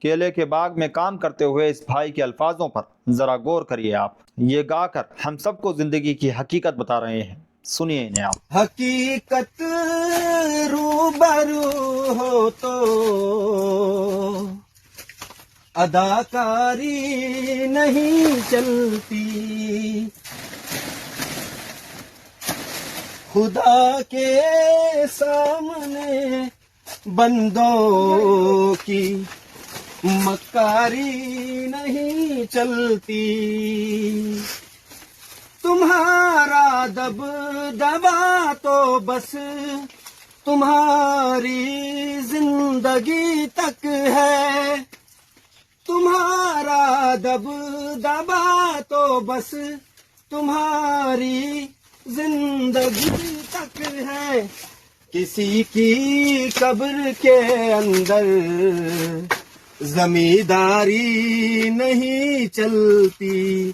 केले के बाग में काम करते हुए इस भाई के अल्फाजों पर जरा गौर करिए आप। ये गाकर हम सबको जिंदगी की हकीकत बता रहे हैं। सुनिए इन्हें आप। हकीकत रूबरू हो तो अदाकारी नहीं चलती, खुदा के सामने बंदों की मक्कारी नहीं चलती। तुम्हारा दबदबा तो बस तुम्हारी जिंदगी तक है, तुम्हारा दबदबा तो बस तुम्हारी जिंदगी तक है। किसी की कब्र के अंदर जमींदारी नहीं चलती।